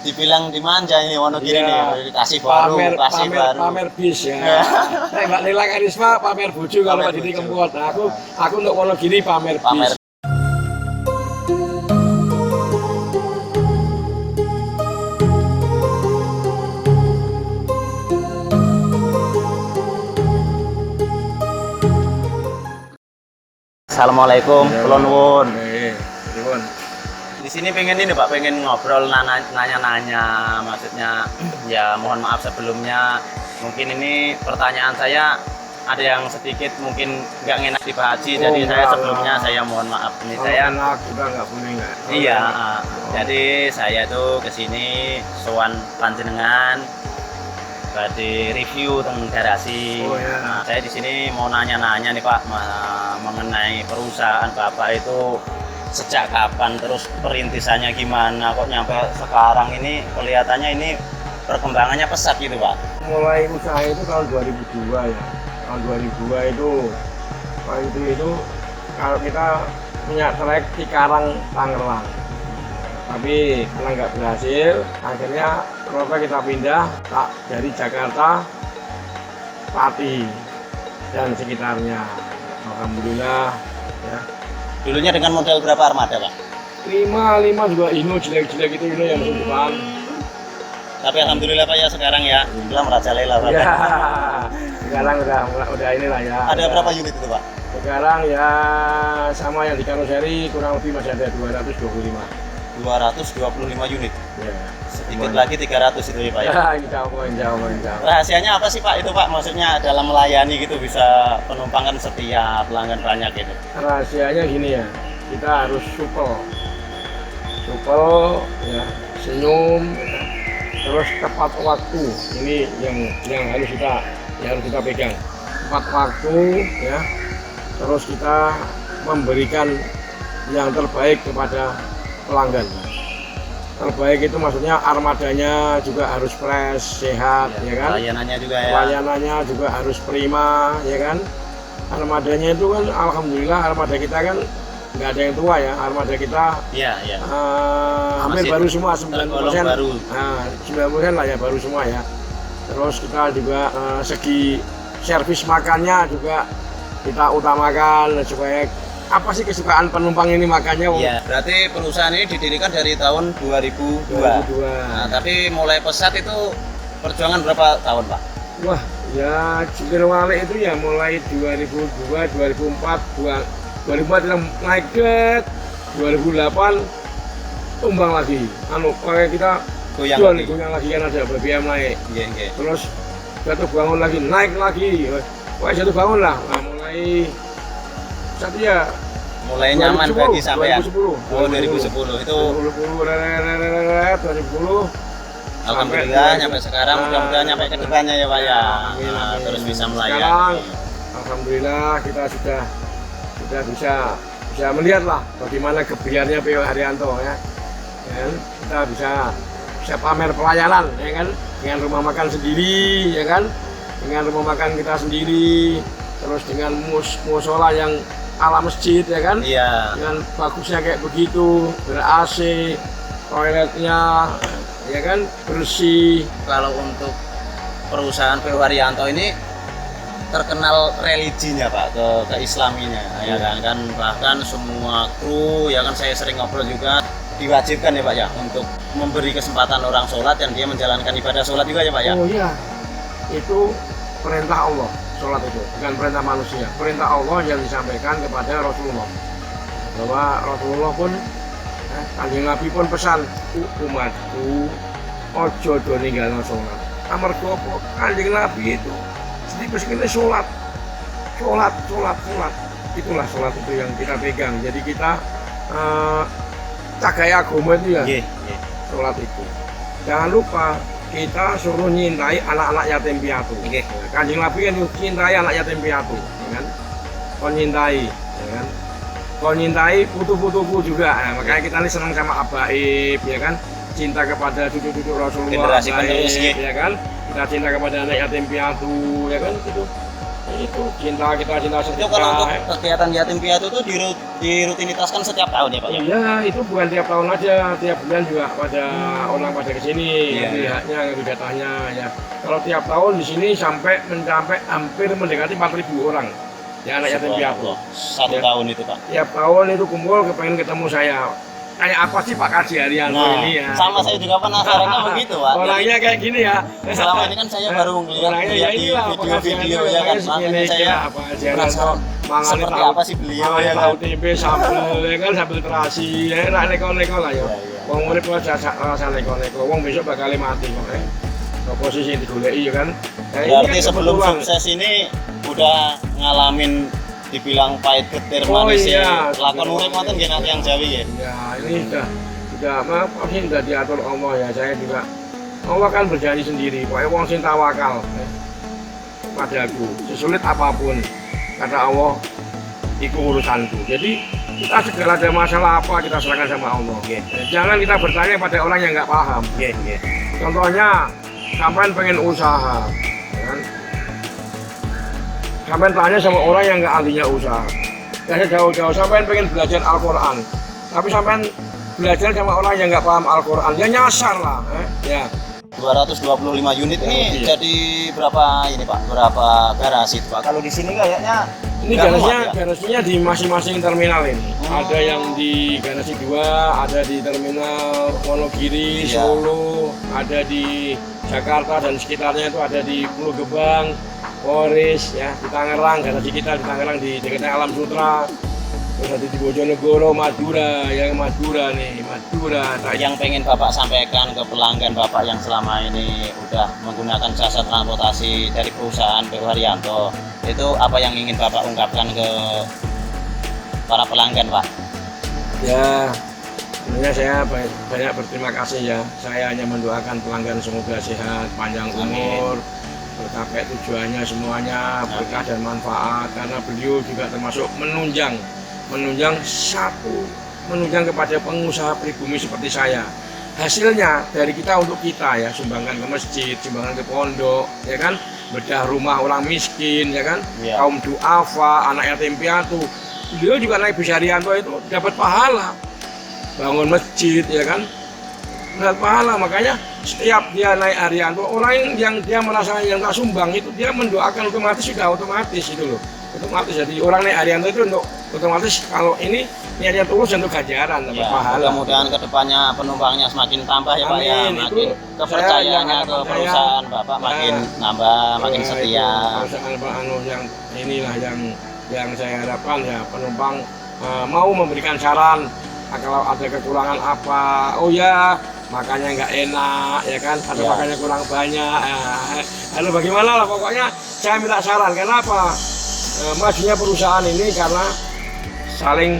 dibilang dimanja ini Wonogiri Ya, nih, kasih baru, kasih baru. pamer bis ya. Mbak Lila Karisma pamer bojo kalau Pak Didi Kempot. Nah, aku untuk Wonogiri pamer bis. Assalamualaikum, Kulon Wun. Nuwun. Di sini pengen ini Pak, pengen ngobrol nanya-nanya, maksudnya ya mohon maaf sebelumnya. Mungkin ini pertanyaan saya ada yang sedikit mungkin nggak enak di Pak Haji, jadi saya sebelumnya saya mohon maaf. Ini saya enak juga nggak boleh nggak. iya, jadi saya tuh kesini sowan panjenengan di review tentang garasi. Nah, saya di sini mau nanya-nanya nih Pak mengenai perusahaan Bapak itu sejak kapan, terus perintisannya gimana kok nyampe sekarang ini kelihatannya ini perkembangannya pesat gitu Pak. Mulai usaha itu tahun 2002 ya. Tahun 2002 itu waktu itu kalau kita punya trek Cikarang Tangerang. Tapi karena nggak berhasil, akhirnya kenapa kita pindah dari Jakarta, Pati dan sekitarnya. Alhamdulillah ya. Dulunya dengan model berapa armada Pak? 5 juga Hino jelek-jelek itu Hino yang masuk depan. Tapi alhamdulillah Pak ya sekarang ya, udah merajalela Pak. Ya, sekarang udah inilah ya. Ada berapa unit itu Pak? Sekarang ya sama yang di karoseri kurang lebih masih ada 225. 225 unit. Ya. Sedikit lagi 300 itu ya Pak ya. Insya Allah. Rahasianya apa sih Pak itu Pak? Maksudnya dalam melayani gitu bisa penumpang kan setia, pelanggan banyak gitu. Rahasianya gini ya, kita harus supel ya, senyum, terus tepat waktu. Ini yang harus kita pegang. Tepat waktu ya, terus kita memberikan yang terbaik kepada pelanggan. Terbaik itu maksudnya armadanya juga harus fresh, sehat, ya kan? Layanannya juga ya. Layanannya juga harus prima, ya kan? Armadanya itu kan, alhamdulillah armada kita kan nggak ada yang tua ya. Armada kita hampir baru semua, 90%. Baru. 90% lah ya baru semua ya. Terus kita juga segi servis makannya juga kita utamakan supaya apa sih kesukaan penumpang ini makannya? Iya, berarti perusahaan ini didirikan dari tahun 2002. Nah, tapi mulai pesat itu perjuangan berapa tahun Pak? Wah, ya jungkir balik itu ya mulai 2002, 2004, 2004 kita naik ke 2008 tumbang lagi. Kayak kita goyang lagi kan ada BBM naik. Iya. Terus jatuh bangun lagi, naik lagi. Wah, jatuh bangun lah. Nah, mulai satu ya mulai nyaman bagi sampean. 2010. Oh, 2010 itu 2010 alhamdulillah nyampe sekarang, mudah-mudahan nyampe ke depannya ya Pak ya. Terus bisa melayani. Sekarang alhamdulillah kita sudah bisa melihat lah bagaimana kebiarnya P.O. Haryanto ya. Kita bisa pamer pelayanan ya kan, dengan rumah makan sendiri ya kan, dengan rumah makan kita sendiri, terus dengan musola yang ala masjid ya kan, iya, dengan bagusnya kayak begitu, ber-AC, toiletnya ya kan bersih. Kalau untuk perusahaan P.O. Haryanto ini terkenal religinya Pak, ke islaminya ya kan, bahkan semua kru ya kan, saya sering ngobrol juga, diwajibkan ya Pak ya untuk memberi kesempatan orang sholat dan dia menjalankan ibadah sholat juga ya Pak ya. Oh iya, itu perintah Allah. Sholat itu bukan perintah manusia, perintah Allah yang disampaikan kepada Rasulullah, bahwa Rasulullah pun Kanjeng Nabi pun pesan umatku ojo do ninggalno sholat. Amarga apa? Kanjeng Nabi itu sedikit sholat. Itulah sholat itu yang kita pegang. Jadi kita cagai agama itu ya, sholat itu. Jangan lupa kita suruh nyintai anak-anak yatim piatu. Kanjeng Nabi kan cintai anak yatim piatu, ya kan? Kau nyintai, ya kan? Kau nyintai putu-putuku juga. Nah, makanya kita ini senang sama Abaib, ya kan? Cinta kepada cucu-cucu Rasulullah, generasi penerus, ya kan? Kita cinta kepada anak yatim piatu, ya kan? Itu itu cinta kita, cinta Itu setia. kalau untuk kegiatan yatim piatu itu dirutinitaskan setiap tahun ya Pak ya? Iya, itu bukan tiap tahun aja, tiap bulan juga pada orang pada kesini, Iya, ngambil haknya, ngambil datanya ya. Kalau tiap tahun di sini sampai mencapai hampir mendekati 4.000 orang ya anak yatim piatu. Satu Ya. tahun itu Pak. Tiap tahun itu kumpul kepengen ketemu saya. Kayak apa sih Pak Kaji Haryanto ini ya? Sama saya juga penasarannya begitu Pak. Orangnya kayak gini ya. Selama ini kan saya baru melihat Orangnya ya di inilah video-video ya kan, makanya saya apa Kaji Haryanto mangan seperti apa sih beliau ya kan? tahu tempe sambel ya kan sambel terasi ya enak neko-neko lah ya. Iya, iya. Wong urip kok rasa neko-neko. Wong besok bakal mati kok. Posisi digoleki ya kan. Nah, ini Berarti kan sebelum kebetulan. sukses ini udah ngalamin dibilang pahit getir Oh, manis iya. lakon urip ngoten nggih nanti yang Jawi ya. Ya ini sudah maaf ini sudah diatur Allah ya. Saya juga Allah kan berjanji sendiri. Pokoknya wong sing tawakal padaku sesulit apapun kata Allah itu urusanku. Jadi kita segala ada masalah apa kita serahkan sama Allah. Jangan kita bertanya pada orang yang nggak paham. Contohnya sampean pengen usaha, ya kan? Sampean tanya sama orang yang nggak ahlinya usaha. Saya jauh-jauh sampean pengen belajar Al-Quran, tapi sampean belajar sama orang yang nggak paham Al-Quran, dia nyasar lah. Ya. 225 unit ini Iya. jadi berapa ini Pak? Berapa garasi Pak? Kalau di sini kayaknya Ini nggak muat, ya? garasinya di masing-masing terminal ini. Ada yang di garasi 2, ada di terminal Wonogiri, Iya. Solo, ada di Jakarta dan sekitarnya itu ada di Pulau Gebang, Polres, ya di Tangerang, garasi kita di Tangerang di dekatnya Alam Sutra. Terus ada di Bojonegoro, Madura, yang Madura nih, Madura. Yang pengen Bapak sampaikan ke pelanggan Bapak yang selama ini udah menggunakan jasa transportasi dari perusahaan PU Haryanto, itu apa yang ingin Bapak ungkapkan ke para pelanggan Pak? Ya, sebenarnya saya banyak berterima kasih ya. Saya hanya mendoakan pelanggan semoga sehat, panjang umur, tercapai tujuannya semuanya, berkah dan manfaat. Karena beliau juga termasuk menunjang kepada pengusaha pribumi seperti saya. Hasilnya dari kita untuk kita ya, sumbangkan ke masjid, sumbangkan ke pondok, ya kan, bedah rumah orang miskin, ya kan, Iya. kaum duafa, anak yatim piatu. Beliau juga naik bis Haryanto itu dapat pahala, bangun masjid, ya kan, dapat pahala. Makanya setiap dia naik Haryanto, orang yang dia merasa yang tak sumbang itu dia mendoakan otomatis, sudah otomatis itu loh. Otomatis jadi orang naik Haryanto itu untuk otomatis kalau ini niatnya tulus untuk ganjaran dapat Ya, pahala. mudah-mudahan kedepannya penumpangnya semakin tambah ya Pak ya, Amin. makin Itu kepercayaannya saya ke yang perusahaan Bapak makin nambah, makin Ya, setia. itu perusahaan yang inilah yang saya harapkan ya, penumpang mau memberikan saran kalau ada kekurangan apa, oh ya makannya nggak enak ya kan, atau Ya. makannya kurang banyak, lalu bagaimana lah, pokoknya saya minta saran. Kenapa majunya perusahaan ini? Karena saling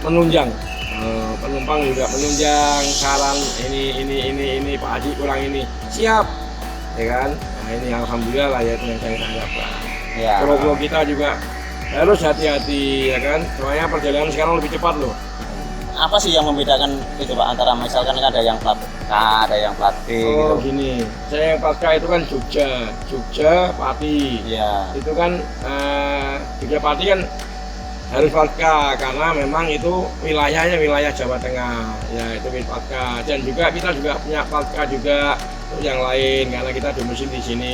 menunjang. Penumpang juga menunjang saran, ini Pak Haji kurang ini, siap ya kan. Nah ini alhamdulillah lah ya, itu yang saya harapkan. Ya. Kru kita juga harus hati-hati ya kan, soalnya perjalanan sekarang lebih cepat loh. Apa sih yang membedakan itu Pak, antara misalkan ada yang plat K, ada yang plat B Oh gitu? gini, saya yang pasca itu kan Jogja, Pati. Iya. Itu kan Jogja Pati kan harus pasca karena memang itu wilayahnya wilayah Jawa Tengah ya, itu pasca. Dan juga kita juga punya pasca juga untuk yang lain karena kita domisili di sini,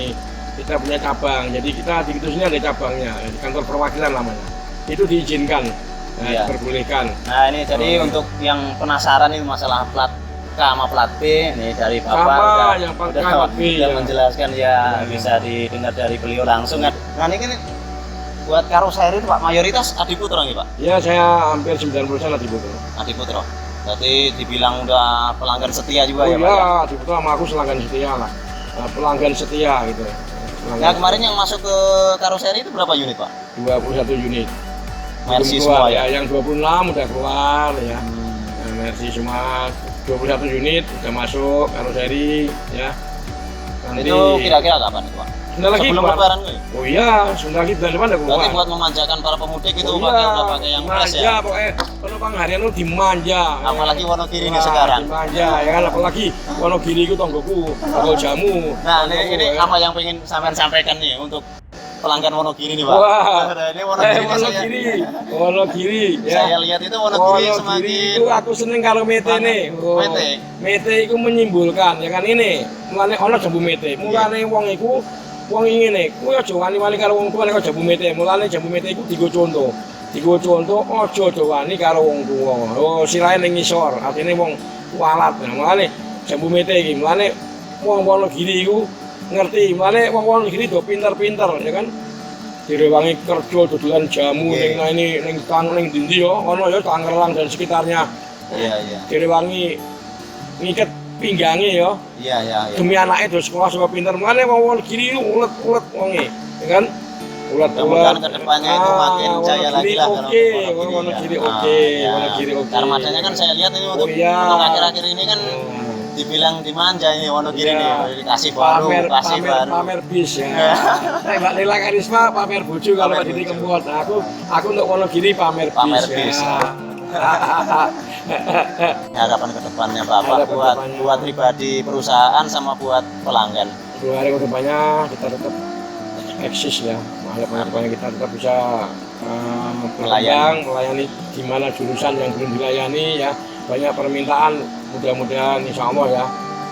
kita punya cabang. Jadi kita di sini ada cabangnya di kantor perwakilan namanya, itu diizinkan, Iya. diperbolehkan. Nah ini jadi untuk yang penasaran ini masalah plat K sama plat B, nih dari Bapak Sama, yang plat K sama B, udah ya. menjelaskan ya, bisa didengar dari beliau langsung kan. Nah ini kan buat karoseri itu Pak, mayoritas Adiputro nih Pak? Ya saya hampir 90% Adiputro. Adiputro. Berarti dibilang udah pelanggan setia juga Oh ya Pak? iya, Adiputro sama aku pelanggan setia lah. Pelanggan setia gitu. Nah kemarin yang masuk ke karoseri itu berapa unit Pak? 21 unit. Mercy Belum keluar, semua ya? Yang 26 udah keluar ya. Nah, Mercy semua 21 unit udah masuk karoseri ya. Nanti Itu kira-kira kapan itu Pak? sebentar lagi Sebelum keluar. lebaran gue? Oh iya, sebentar lagi bulan depan udah keluar. Berarti buat memanjakan para pemudik itu Oh pakai iya, udah pakai yang fresh dimanja, ya? pokoknya penumpang harian itu dimanja. Apalagi Wonogiri ini Wah, sekarang. Dimanja ya kan, apalagi Wonogiri itu tonggoku, tonggo jamu. Nah, Tonggoku, ini ya. apa yang pengen sampean sampaikan nih untuk pelanggan Wonogiri nih Pak. Wah, Nah, ini Wonogiri, Wonogiri, Wonogiri. Saya lihat itu Wonogiri semakin itu aku seneng kalau mete nih. Oh, Mete? Mete itu menyimbolkan, ya kan ini. Mulane ono jambu mete. Mulane wong iku wong ngene, kuwi aja wani-wani karo wong tuwa nek jambu mete. Mulane jambu mete iku digo contoh. Digo contoh aja do wani karo wong tuwa. Oh, silahe ning ngisor, artine wong kualat. Nah, mulane jambu mete iki, mulane wong Wonogiri iku ngerti, mulane wong Wonogiri do pinter-pinter, ya kan. Direwangi kerja dodolan jamu ning ndi yo, ono ya Tangerang dan sekitarnya. Iya. Direwangi ngiket pinggange yo. Iya. Demi anaknya do sekolah supaya pinter. Mulane wong Wonogiri ulet-ulet wonge, ya kan? Mudah-mudahan ke depannya itu makin jaya lagi lah kalau Wonogiri oke. Wonogiri oke. Armadanya kan saya lihat ini untuk akhir-akhir ini kan dibilang dimanja ini Wonogiri nih, kasih baru. Pamer bis ya. Mbak Nela Karisma pamer bojo kalau Pak Didi Kempot. Nah, aku untuk Wonogiri pamer bis. Harapan ke depannya Bapak buat pribadi perusahaan sama buat pelanggan. Hari ke depannya kita tetap eksis ya. Harapannya kita tetap bisa melayani di mana jurusan yang belum dilayani ya. Banyak permintaan, mudah-mudahan insya Allah ya,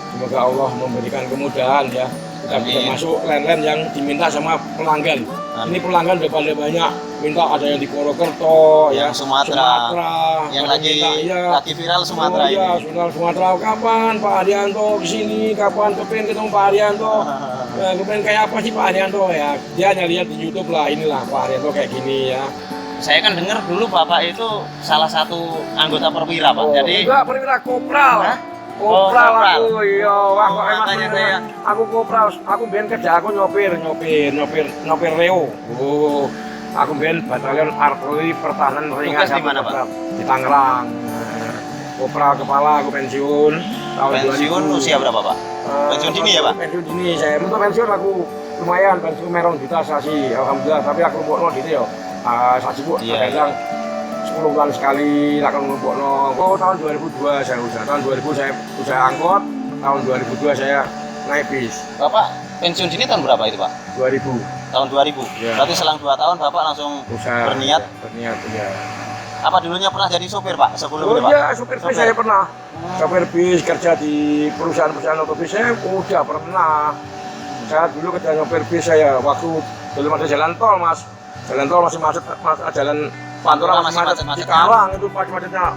semoga Allah memberikan kemudahan ya, kita bisa masuk line-line yang diminta sama pelanggan. Ini pelanggan udah pada banyak minta, ada yang di Purwokerto ya, Sumatera yang lagi viral Sumatera ini. Sumatera, kapan Pak Haryanto kesini, kapan kepengen ketemu Pak Haryanto, kepengen kayak apa sih Pak Haryanto ya, dia hanya lihat di YouTube lah, inilah Pak Haryanto kayak gini ya. Saya kan dengar dulu Bapak itu salah satu anggota perwira Pak. Jadi enggak, perwira kopral. Kopral aku, iya. Aku kopral. Aku ben kerja aku nyopir Reo. Oh, aku ben batalion artileri pertahanan ringan. Tugas di mana Pak? Di Tangerang. Kopral kepala, aku pensiun tahun 2000. Pensiun usia berapa Pak? Pensiun dini ya Pak? Pensiun dini. Saya untuk pensiun aku lumayan, pensiun merong juta sasi. Alhamdulillah, tapi aku mbokno gitu ya. Saksi Bu, kadang 10 bulan sekali akan ngumpulno. Oh, tahun 2002 saya usaha. Tahun 2000 saya usaha angkot. Tahun 2002 saya naik bis. Bapak pensiun dini tahun berapa itu Pak? 2000. Tahun 2000. Ya. Berarti selang 2 tahun Bapak langsung usaha, berniat ya. Apa dulunya pernah jadi sopir Pak sebelum itu Pak? Iya, sopir bis saya pernah. Sopir bis, kerja di perusahaan otobus saya udah pernah. Saya dulu kerja sopir bis saya waktu belum ada jalan tol Mas. Jalan tol masih macet, jalan Pantura masih macet. Cikarang itu macetnya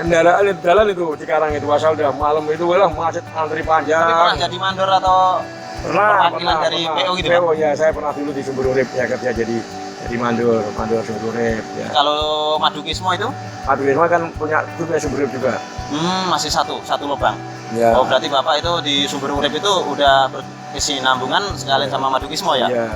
kendaraan di jalan itu Cikarang itu asal udah malam itu lah macet antri panjang. Tapi pernah jadi mandor atau perwakilan dari PO gitu Pak? PO ya, saya pernah dulu di Sumber Urip ya, kerja jadi mandor Sumber Urip ya. Kalau Madukismo itu? Madukismo kan punya Sumber Urip juga. Masih satu lubang. Ya. Oh, berarti Bapak itu di Sumber Urip itu udah berkesinambungan sekalian sama Madukismo ya? Iya.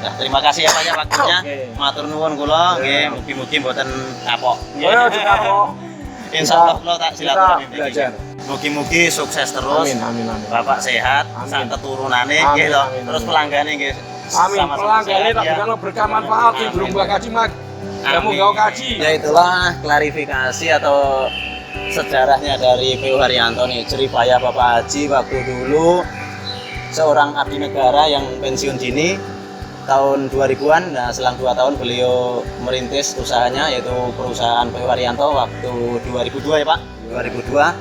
Udah, terima kasih ya Pak ya waktunya. Matur nuwun kula nggih, mugi-mugi mboten kapok. Ya, kapok. Insyaallah kula tak silaturahmi belajar. Mugi-mugi sukses terus. Amin. Bapak sehat, sak keturunane nggih to. Terus pelanggane nggih. Amin. Pelanggane tak bisa berkah manfaat sing durung mbak kaji mak. Kamu enggak kaji. Ya itulah klarifikasi atau sejarahnya dari PO Haryanto nih, ceripaya Bapak Haji waktu dulu seorang abdi negara yang pensiun dini tahun 2000-an. Nah, selang 2 tahun beliau merintis usahanya yaitu perusahaan PO Haryanto waktu 2002 ya Pak, 2002.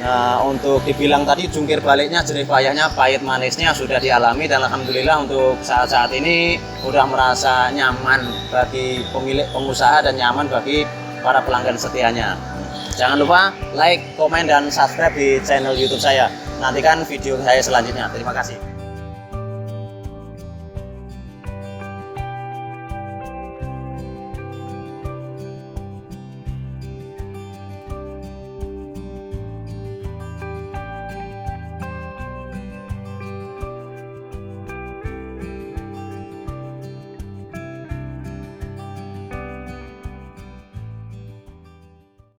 Nah, untuk dibilang tadi jungkir baliknya, jerih payahnya, pahit manisnya sudah dialami dan alhamdulillah untuk saat-saat ini sudah merasa nyaman bagi pemilik pengusaha dan nyaman bagi para pelanggan setianya. Jangan lupa like, komen, dan subscribe di channel YouTube saya. Nantikan video saya selanjutnya. Terima kasih.